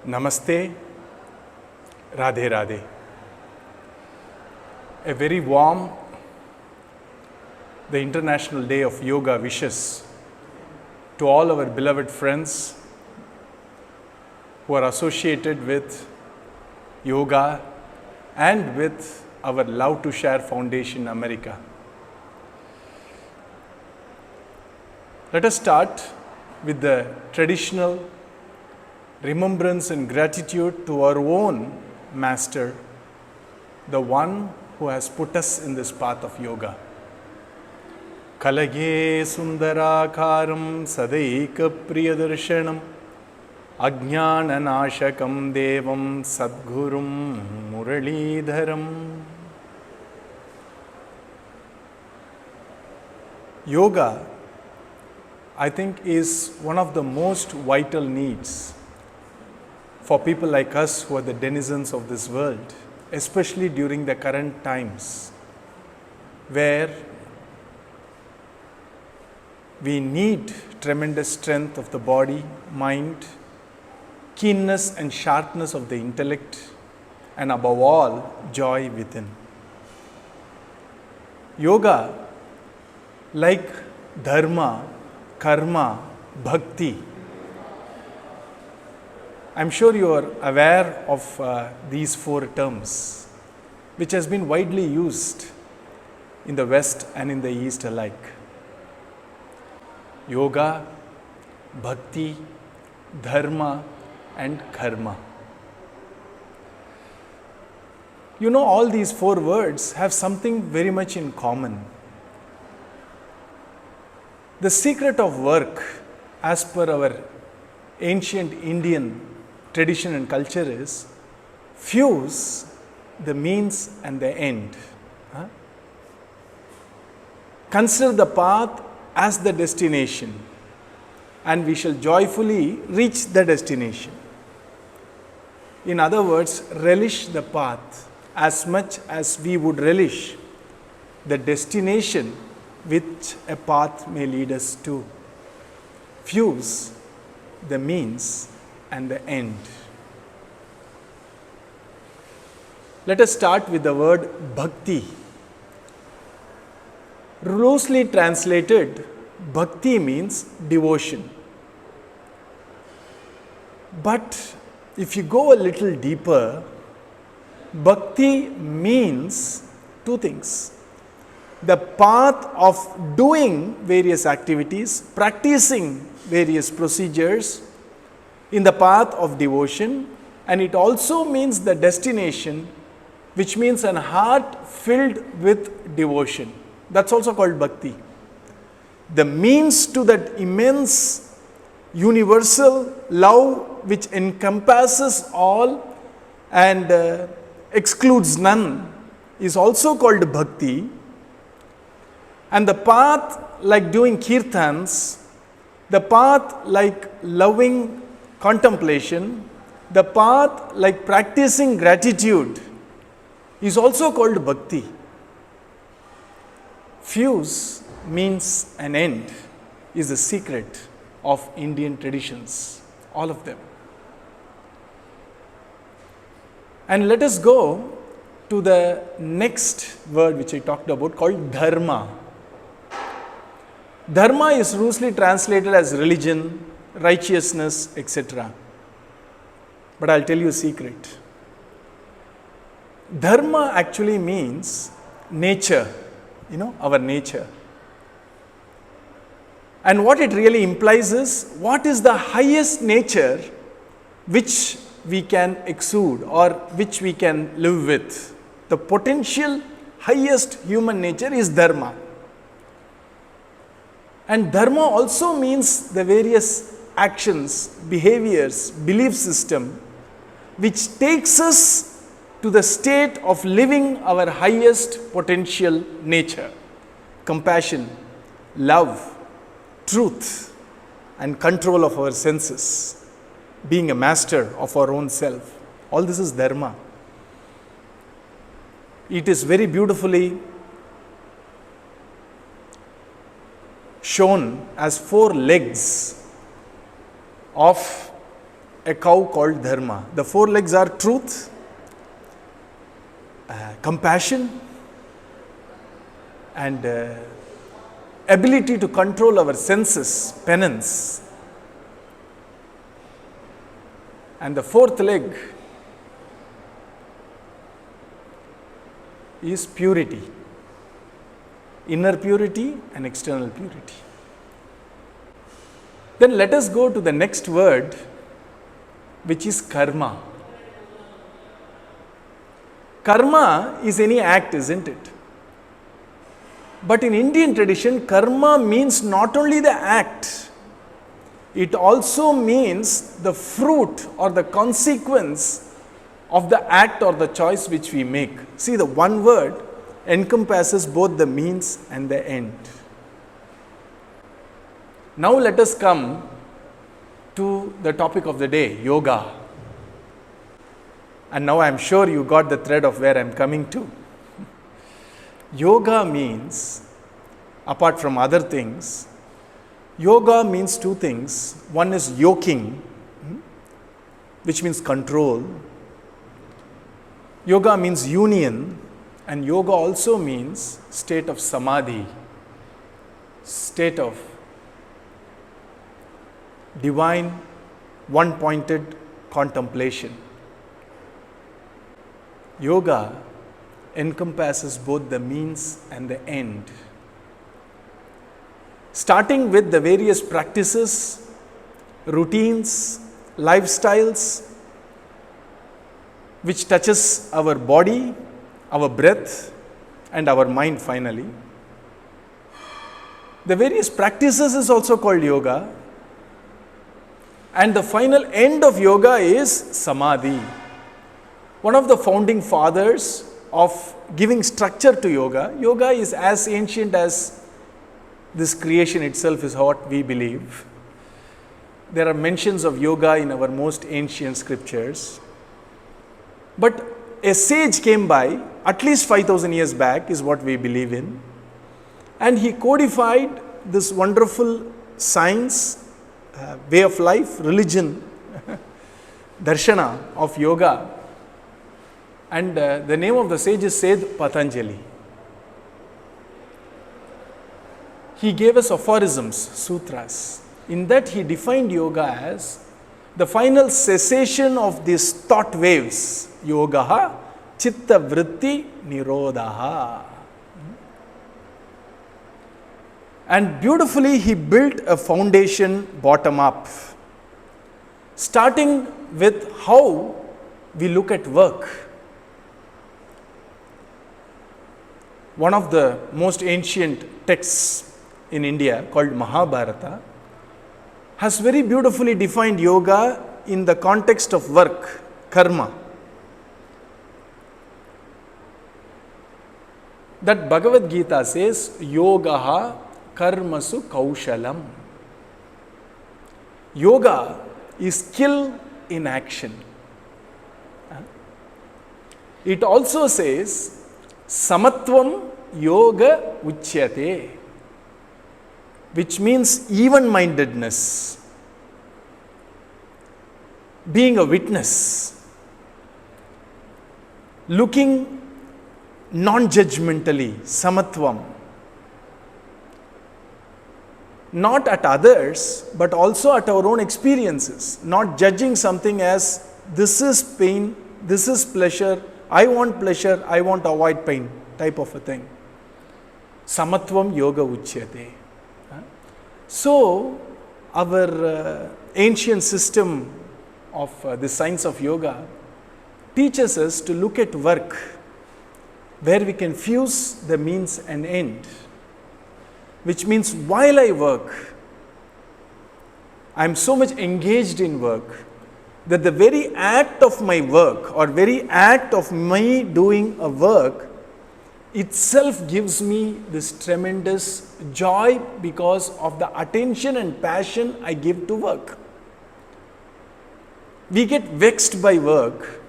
Namaste, Radhe Radhe. A very warm, the International Day of Yoga wishes to all our beloved friends who are associated with yoga and with our Love to Share Foundation America. Let us start with the traditional remembrance and gratitude to our own master, the one who has put us in this path of yoga. Kalage sundarakaram sadaika priyadarshanam ajnana nashakam devam sadgurum Muralidharam. Yoga, I think, is one of the most vital needs for people like us who are the denizens of this world, especially during the current times where we need tremendous strength of the body, mind, keenness and sharpness of the intellect, and above all, joy within. Yoga, like dharma, karma, bhakti, I'm sure you are aware of these four terms, which has been widely used in the West and in the East alike. Yoga, bhakti, dharma, and karma. You know, all these four words have something very much in common. The secret of work, as per our ancient Indian tradition and culture, is fuse the means and the end. Consider the path as the destination, and we shall joyfully reach the destination. In other words, relish the path as much as we would relish the destination which a path may lead us to. Fuse the means and the end. Let us start with the word bhakti. Loosely translated, bhakti means devotion. But if you go a little deeper, bhakti means two things: the path of doing various activities, practicing various procedures in the path of devotion, and it also means the destination, which means an heart filled with devotion. That's also called bhakti. The means to that immense universal love which encompasses all and excludes none is also called bhakti. And the path like doing kirtans, the path like loving contemplation, the path like practicing gratitude is also called bhakti. Fuse means an end is the secret of Indian traditions, all of them. And let us go to the next word which I talked about, called dharma. Dharma is loosely translated as religion, righteousness, etc. But I'll tell you a secret. Dharma actually means nature, our nature. And what it really implies is, what is the highest nature which we can exude or which we can live with? The potential highest human nature is dharma. And dharma also means the various actions, behaviors, belief system, which takes us to the state of living our highest potential nature: compassion, love, truth, and control of our senses, being a master of our own self. All this is dharma. It is very beautifully shown as 4 legs of a cow called Dharma. The 4 legs are truth, compassion, and ability to control our senses, penance. And the 4th leg is purity, inner purity and external purity. Then let us go to the next word, which is karma. Karma is any act, isn't it? But in Indian tradition, karma means not only the act, it also means the fruit or the consequence of the act or the choice which we make. See, the one word encompasses both the means and the end. Now let us come to the topic of the day, yoga. And now I am sure you got the thread of where I am coming to. Yoga means, apart from other things, yoga means 2 things. One is yoking, which means control. Yoga means union, and yoga also means state of samadhi, state of divine, one-pointed contemplation. Yoga encompasses both the means and the end. Starting with the various practices, routines, lifestyles, which touches our body, our breath, and our mind finally. The various practices is also called yoga. And the final end of yoga is samadhi. One of the founding fathers of giving structure to yoga, yoga is as ancient as this creation itself is what we believe. There are mentions of yoga in our most ancient scriptures. But a sage came by, at least 5,000 years back is what we believe in. And he codified this wonderful science, way of life, religion, darshana of yoga. And the name of the sage is Seth Patanjali. He gave us aphorisms, sutras. In that he defined yoga as the final cessation of these thought waves. Yogaha chitta vritti nirodhaha. And beautifully he built a foundation bottom up, starting with how we look at work. One of the most ancient texts in India called Mahabharata has very beautifully defined yoga in the context of work, karma. That Bhagavad Gita says, yogaha karmasu kaushalam. Yoga is skill in action. It also says, samatvam yoga uchyate, which means even-mindedness, being a witness, looking non-judgmentally, samatvam, not at others, but also at our own experiences, not judging something as this is pain, this is pleasure, I want pleasure, I want to avoid pain, type of a thing. Samatvam yoga uchyate. So, our ancient system of the science of yoga teaches us to look at work where we can fuse the means and end, which means while I work, I am so much engaged in work that the very act of my work or very act of me doing a work itself gives me this tremendous joy because of the attention and passion I give to work. We get vexed by work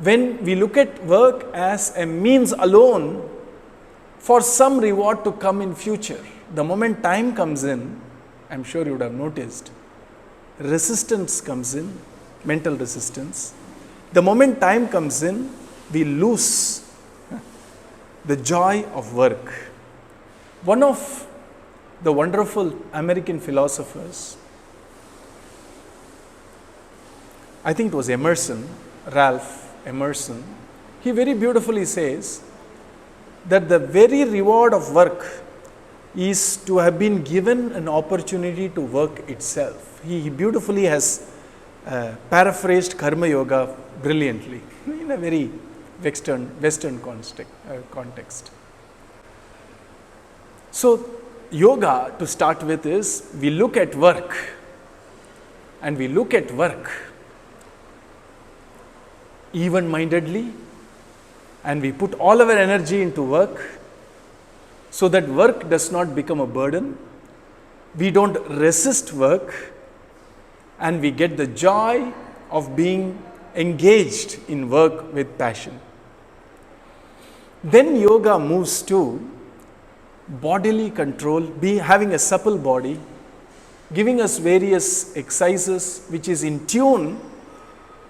when we look at work as a means alone for some reward to come in future. The moment time comes in, I am sure you would have noticed, resistance comes in, mental resistance. The moment time comes in, we lose the joy of work. One of the wonderful American philosophers, I think it was Emerson, Ralph Emerson, he very beautifully says that the very reward of work is to have been given an opportunity to work itself. He beautifully has paraphrased Karma Yoga brilliantly in a very Western context. So, yoga to start with is we look at work, and we look at work even-mindedly, and we put all our energy into work so that work does not become a burden. We don't resist work, and we get the joy of being engaged in work with passion. Then yoga moves to bodily control, having a supple body, giving us various exercises which is in tune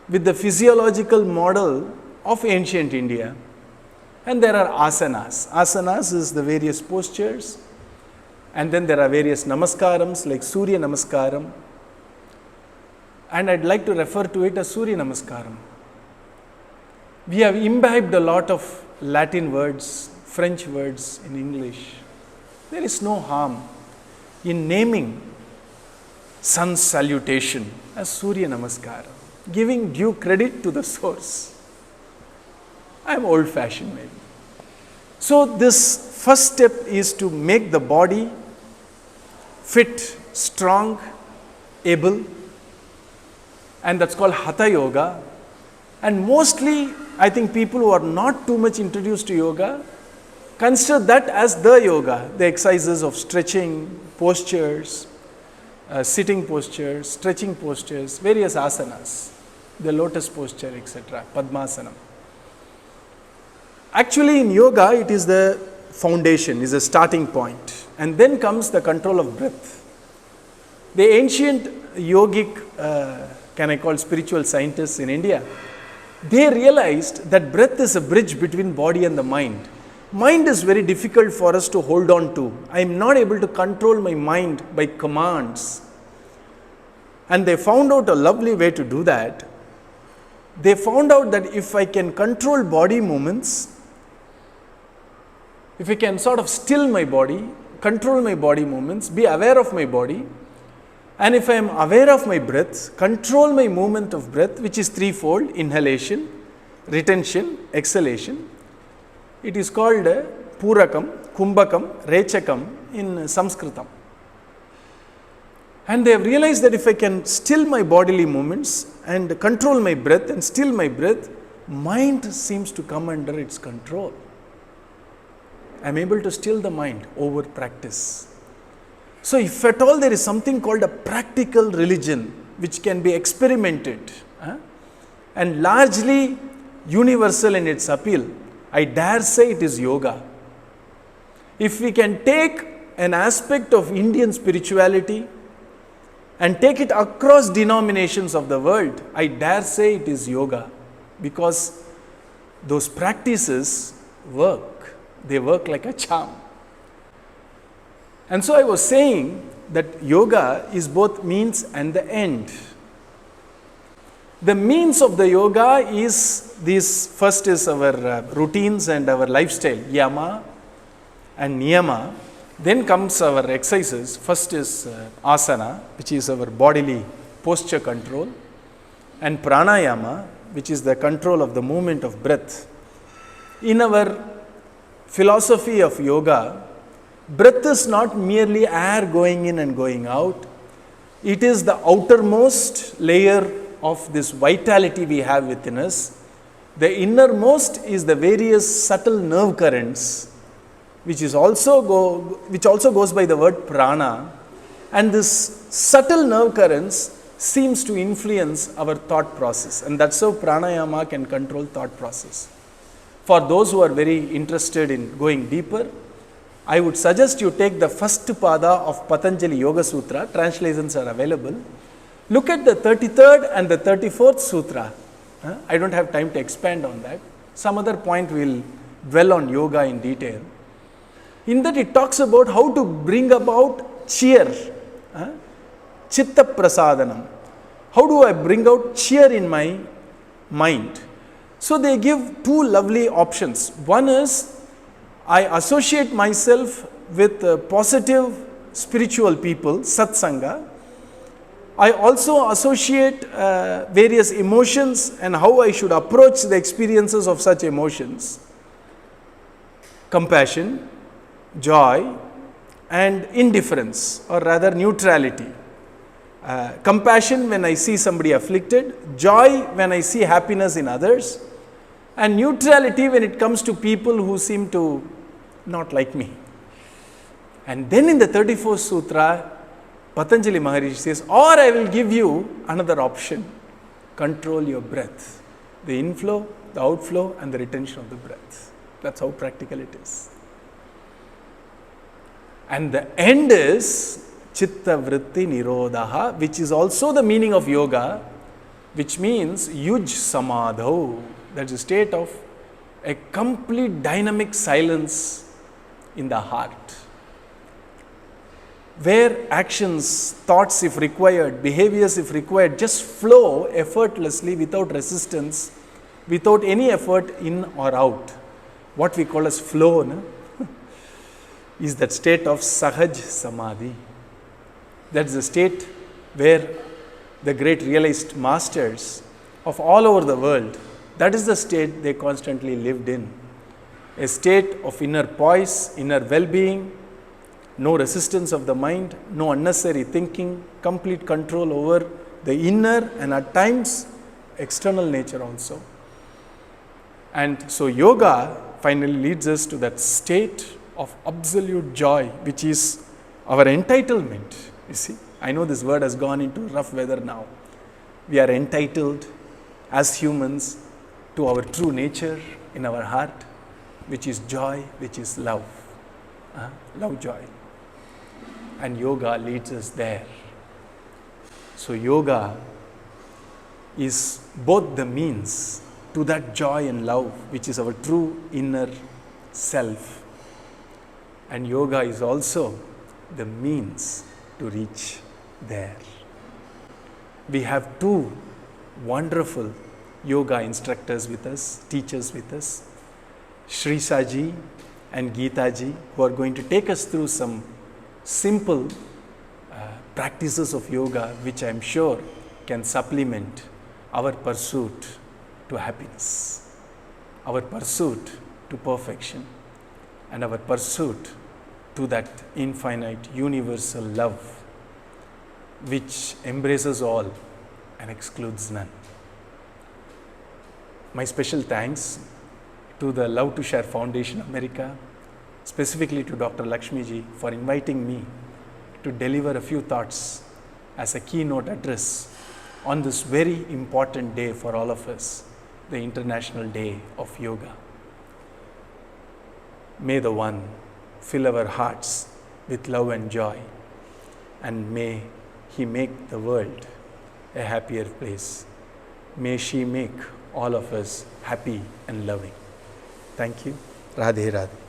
with the physiological model of ancient India. And there are asanas. Asanas is the various postures, and then there are various namaskarams like Surya Namaskaram, and I'd like to refer to it as Surya Namaskaram. We have imbibed a lot of Latin words, French words in English. There is no harm in naming sun's salutation as Surya Namaskara, giving due credit to the source. I am old-fashioned maybe. So this first step is to make the body fit, strong, able, and that's called Hatha Yoga. And mostly, I think people who are not too much introduced to yoga consider that as the yoga, the exercises of stretching, postures, sitting postures, stretching postures, various asanas, the lotus posture, etc., Padmasana. Actually, in yoga, it is the foundation, is a starting point, and then comes the control of breath. The ancient yogic, can I call spiritual scientists in India, they realized that breath is a bridge between body and the mind. Mind is very difficult for us to hold on to. I am not able to control my mind by commands. And they found out a lovely way to do that. They found out that if I can control body movements, if I can sort of still my body, control my body movements, be aware of my body, and if I am aware of my breath, control my movement of breath, which is threefold: inhalation, retention, exhalation. It is called Purakam, Kumbhakam, Rechakam in Sanskritam. And they have realized that if I can still my bodily movements and control my breath and still my breath, mind seems to come under its control. I am able to still the mind over practice. So, if at all there is something called a practical religion which can be experimented and largely universal in its appeal, I dare say it is yoga. If we can take an aspect of Indian spirituality and take it across denominations of the world, I dare say it is yoga, because those practices work. They work like a charm. And so I was saying that yoga is both means and the end. The means of the yoga is this: first is our routines and our lifestyle, yama and niyama. Then comes our exercises. First is asana, which is our bodily posture control, and pranayama, which is the control of the movement of breath. In our philosophy of yoga, breath is not merely air going in and going out. It is the outermost layer of this vitality we have within us. The innermost is the various subtle nerve currents, which also goes by the word prana. And this subtle nerve currents seems to influence our thought process, and that's how pranayama can control thought process. For those who are very interested in going deeper, I would suggest you take the first pada of Patanjali Yoga Sutra. Translations are available. Look at the 33rd and the 34th Sutra. I don't have time to expand on that. Some other point we will dwell on yoga in detail. In that it talks about how to bring about cheer, chitta prasadanam. How do I bring out cheer in my mind? So they give two lovely options. One is, I associate myself with positive spiritual people, satsanga. I also associate various emotions and how I should approach the experiences of such emotions. Compassion, joy and indifference, or rather neutrality. Compassion when I see somebody afflicted, joy when I see happiness in others, and neutrality when it comes to people who seem to not like me. And then in the 34th Sutra, Patanjali Maharishi says, or I will give you another option, control your breath, the inflow, the outflow and the retention of the breath. That's how practical it is. And the end is chitta vritti nirodha, which is also the meaning of yoga, which means yuj samadho. That's a state of a complete dynamic silence in the heart, where actions, thoughts if required, behaviors if required, just flow effortlessly without resistance, without any effort in or out. What we call as flow, no? is that state of sahaj samadhi. That's the state where the great realized masters of all over the world, that is the state they constantly lived in. A state of inner poise, inner well-being, no resistance of the mind, no unnecessary thinking, complete control over the inner and at times external nature also. And so yoga finally leads us to that state of absolute joy, which is our entitlement. You see, I know this word has gone into rough weather now. We are entitled as humans to our true nature in our heart, which is joy, which is love. Love, joy. And yoga leads us there. So yoga is both the means to that joy and love, which is our true inner self. And yoga is also the means to reach there. We have two wonderful yoga instructors with us, teachers with us, Sri Swamiji and Geeta ji, who are going to take us through some simple practices of yoga, which I am sure can supplement our pursuit to happiness, our pursuit to perfection, and our pursuit to that infinite universal love which embraces all and excludes none. My special thanks to the Love to Share Foundation America, specifically to Dr. Lakshmiji for inviting me to deliver a few thoughts as a keynote address on this very important day for all of us, the International Day of Yoga. May the One fill our hearts with love and joy, and may He make the world a happier place. May she make all of us happy and loving. Thank you. Radhe Radhe.